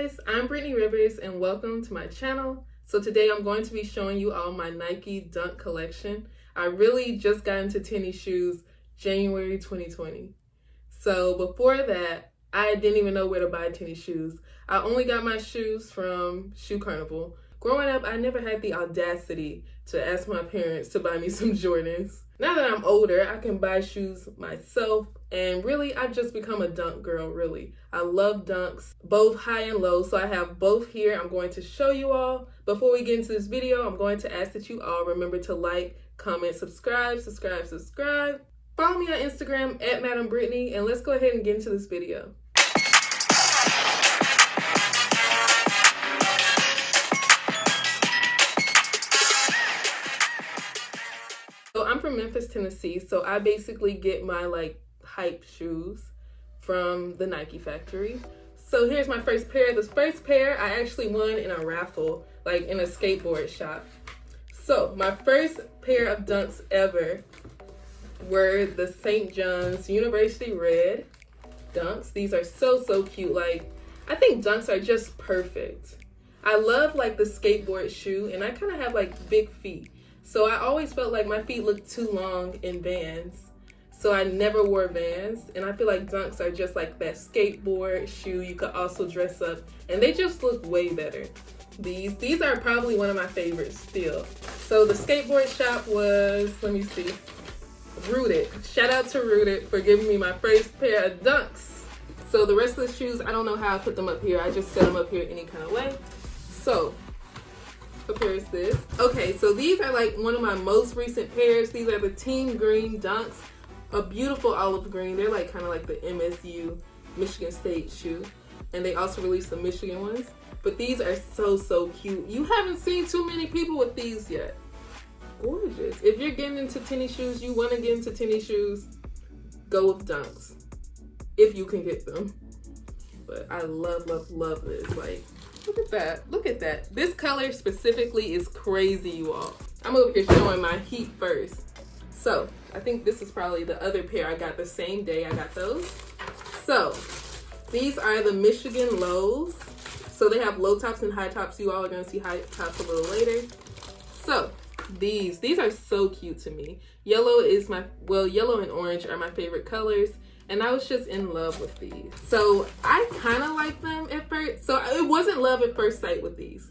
guys, I'm Brittany Rivers and welcome to my channel. So today I'm going to be showing you all my Nike Dunk collection. I really just got into tennis shoes January 2020. So before that, I didn't even know where to buy tennis shoes. I only got my shoes from Shoe Carnival. Growing up, I never had the audacity to ask my parents to buy me some Jordans. Now that I'm older, I can buy shoes myself, and really, I've just become a dunk girl, really. I love dunks, both high and low, so I have both here. I'm going to show you all. Before we get into this video, I'm going to ask that you all remember to like, comment, subscribe. Follow me on Instagram at Madam Brittany, and let's go ahead and get into this video. So I'm from Memphis, Tennessee, so I basically get my hype shoes from the Nike factory. So here's my first pair. This first pair I actually won in a raffle, like in a skateboard shop. So my first pair of dunks ever were the St. John's University Red dunks. These are so cute. Like, I think dunks are just perfect. I love like the skateboard shoe, and I kind of have like big feet. So I always felt like my feet looked too long in Vans. So I never wore Vans. And I feel like dunks are just like that skateboard shoe you could also dress up. And they just look way better. These are probably one of my favorites still. So the skateboard shop was, let me see, Rooted. Shout out to Rooted for giving me my first pair of dunks. So the rest of the shoes, I don't know how I put them up here. I just set them up here any kind of way. So what pair is this? Okay, so these are like one of my most recent pairs. These are the Team Green dunks, a beautiful olive green. They're like kind of like the MSU Michigan State shoe, and they also released the Michigan ones. But these are so cute. You haven't seen too many people with these yet. Gorgeous. If you're getting into tennis shoes, you want to get into tennis shoes, go with dunks if you can get them. But I love this. Like, look at that. This color specifically is crazy, you all. I'm over here showing my heat first. So I think this is probably the other pair I got the same day I got those. So these are the Michigan lows. So they have low tops and high tops. You all are gonna see high tops a little later. So these are so cute to me. Yellow and orange are my favorite colors. And I was just in love with these. So I kind of like them at first. So it wasn't love at first sight with these.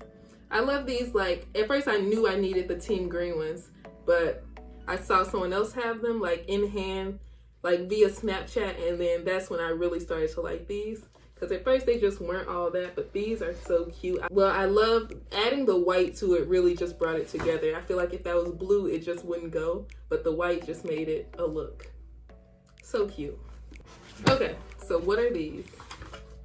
I love these. Like, at first I knew I needed the Team Green ones, but I saw someone else have them like in hand, like via Snapchat. And then that's when I really started to like these. Because at first they just weren't all that, but these are so cute. Well, I love adding the white to it, really just brought it together. I feel like if that was blue, it just wouldn't go. But the white just made it a look. So cute. Okay, so what are these?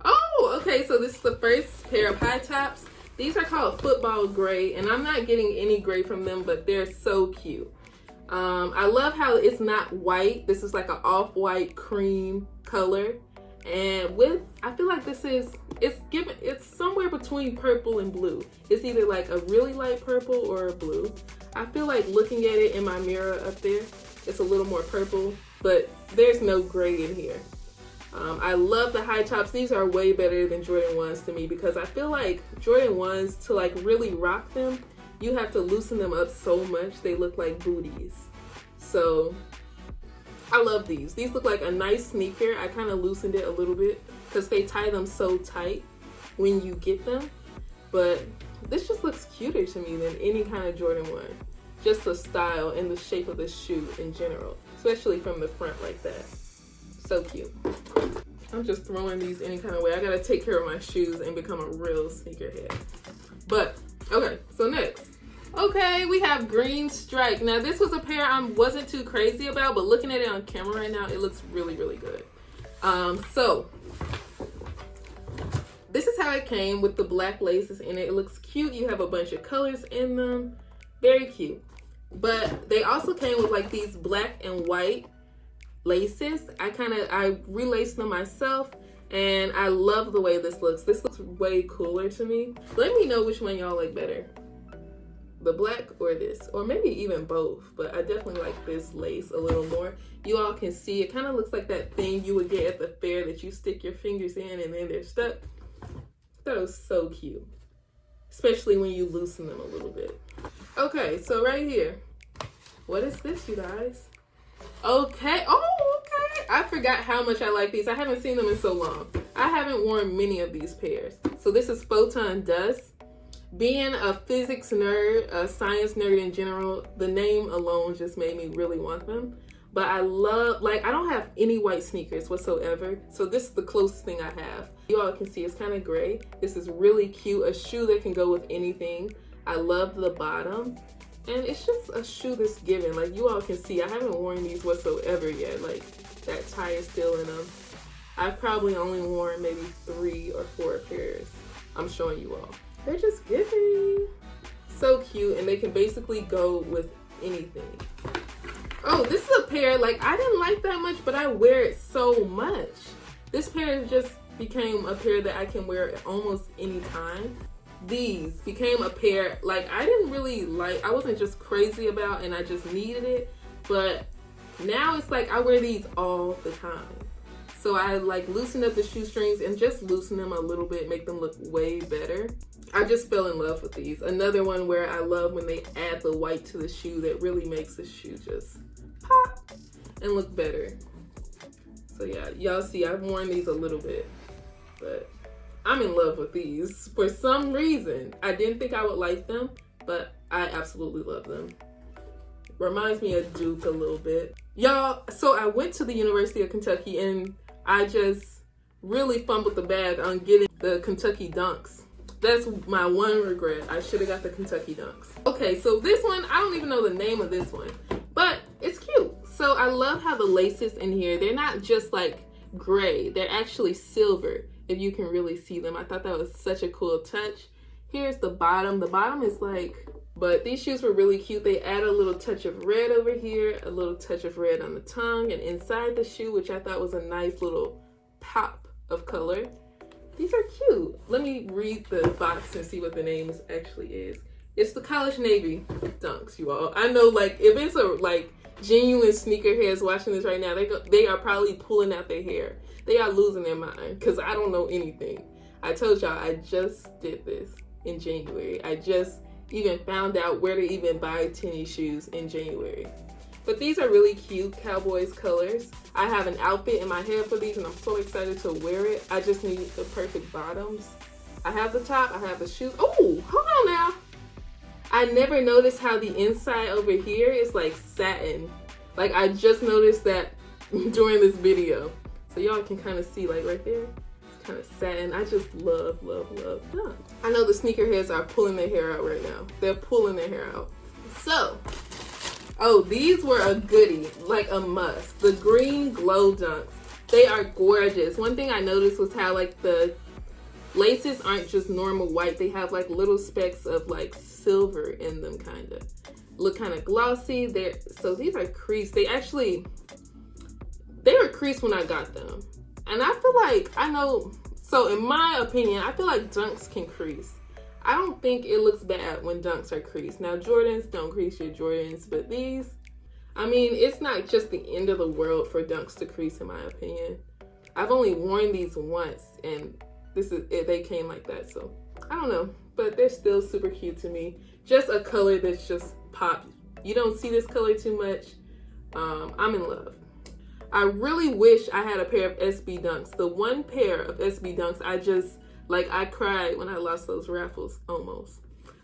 Oh, okay, so this is the first pair of high tops. These are called Football Gray, and I'm not getting any gray from them, but they're so cute. I love how it's not white. This is like an off-white cream color. And I feel like it's somewhere between purple and blue. It's either like a really light purple or a blue. I feel like looking at it in my mirror up there, it's a little more purple, but there's no gray in here. I love the high tops. These are way better than Jordan 1s to me because I feel like Jordan 1s, to like really rock them, you have to loosen them up so much. They look like booties. So I love these. These look like a nice sneaker. I kind of loosened it a little bit because they tie them so tight when you get them. But this just looks cuter to me than any kind of Jordan 1. Just the style and the shape of the shoe in general, especially from the front like that. So cute. I'm just throwing these any kind of way. I gotta take care of my shoes and become a real sneakerhead. But, okay, so next. Okay, we have Green Strike. Now, this was a pair I wasn't too crazy about, but looking at it on camera right now, it looks really good. So, this is how it came with the black laces in it. It looks cute. You have a bunch of colors in them. Very cute. But they also came with like these black and white laces. I relaced them myself, and I love the way this looks. This looks way cooler to me. Let me know which one y'all like better, the black or this, or maybe even both, but I definitely like this lace a little more. You all can see it kind of looks like that thing you would get at the fair that you stick your fingers in and then they're stuck. That was so cute. Especially when you loosen them a little bit. Okay, so right here. What is this, you guys? Okay. Oh, okay. I forgot how much I like these. I haven't seen them in so long. I haven't worn many of these pairs. So this is Photon Dust. Being a physics nerd, a science nerd in general, the name alone just made me really want them. But I love, like, I don't have any white sneakers whatsoever. So this is the closest thing I have. You all can see it's kind of gray. This is really cute. A shoe that can go with anything. I love the bottom. And it's just a shoe that's given. Like, you all can see, I haven't worn these whatsoever yet. Like, that tie is still in them. I've probably only worn maybe 3 or 4 pairs. I'm showing you all. They're just giving. So cute, and they can basically go with anything. Oh, this is a pair, like, I didn't like that much, but I wear it so much. This pair just became a pair that I can wear almost any time. These became a pair, like, I didn't really like, I wasn't just crazy about, and I just needed it, but now it's like I wear these all the time. So I like loosen up the shoestrings and just loosen them a little bit, make them look way better. I just fell in love with these. Another one where I love when they add the white to the shoe that really makes the shoe just pop and look better. So yeah, y'all see I've worn these a little bit, but I'm in love with these. For some reason, I didn't think I would like them, but I absolutely love them. Reminds me of Duke a little bit. Y'all, so I went to the University of Kentucky and I just really fumbled the bag on getting the Kentucky Dunks. That's my one regret. I should have got the Kentucky Dunks. Okay, so this one, I don't even know the name of this one, but it's cute. So I love how the laces in here, they're not just like gray, they're actually silver, if you can really see them. I thought that was such a cool touch. Here's the bottom. The bottom is like, but these shoes were really cute. They add a little touch of red over here, a little touch of red on the tongue and inside the shoe, which I thought was a nice little pop of color. These are cute. Let me read the box and see what the name actually is. It's the College Navy Dunks, you all. I know, like, if it's a like genuine sneakerheads watching this right now, they are probably pulling out their hair. They are losing their mind because I don't know anything. I told y'all I just did this in January. I just even found out where to even buy tennis shoes in January. But these are really cute Cowboys colors. I have an outfit in my head for these and I'm so excited to wear it. I just need the perfect bottoms. I have the top, I have the shoes. Oh, hold on now. I never noticed how the inside over here is like satin. Like, I just noticed that during this video. So y'all can kind of see, like, right there. It's kind of satin. I just love, love, love them. I know the sneakerheads are pulling their hair out right now. They're pulling their hair out. So, oh, these were a goodie, like a must. The green glow dunks. They are gorgeous. One thing I noticed was how, like, the laces aren't just normal white. They have, like, little specks of, like, silver in them, kind of. Look kind of glossy. So these are creased. They were creased when I got them. And I feel like, I know, so in my opinion, I feel like dunks can crease. I don't think it looks bad when dunks are creased. Now, Jordans, don't crease your Jordans, but these, I mean, it's not just the end of the world for dunks to crease, in my opinion. I've only worn these once, and they came like that, so I don't know. But they're still super cute to me. Just a color that's just popped. You don't see this color too much. I'm in love. I really wish I had a pair of SB Dunks. The one pair of SB Dunks, I cried when I lost those raffles, almost.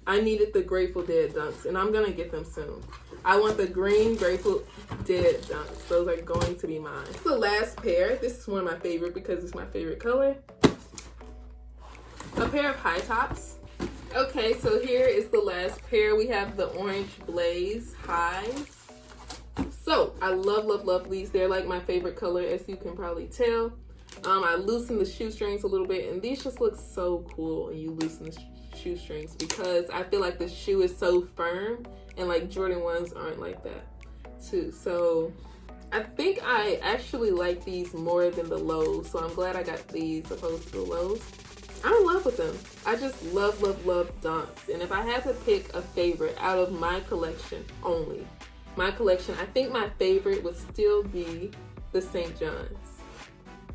I needed the Grateful Dead Dunks, and I'm gonna get them soon. I want the green Grateful Dead Dunks. Those are going to be mine. The last pair, this is one of my favorite because it's my favorite color. A pair of high tops. Okay, so here is the last pair. We have the Orange Blaze highs. So I love, love, love these. They're like my favorite color, as you can probably tell. I loosened the shoestrings a little bit, and these just look so cool when you loosen the shoestrings because I feel like the shoe is so firm, and like Jordan 1s aren't like that too. So I think I actually like these more than the lows, so I'm glad I got these opposed to the lows. I'm in love with them. I just love, love, love dunks. And if I had to pick a favorite out of my collection only, I think my favorite would still be the St. John's.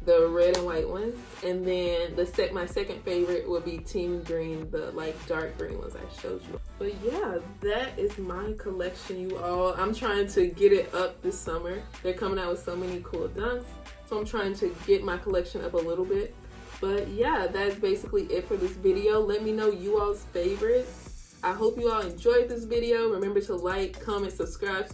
the red and white ones. And then my second favorite would be Team Green, the like dark green ones I showed you. But yeah, that is my collection, you all. I'm trying to get it up this summer. They're coming out with so many cool dunks, so I'm trying to get my collection up a little bit. But yeah, that's basically it for this video. Let me know you all's favorites. I hope you all enjoyed this video. Remember to like, comment, subscribe.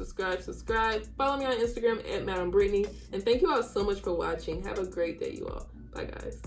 Follow me on Instagram at Madam Brittany. And thank you all so much for watching. Have a great day, you all. Bye, guys.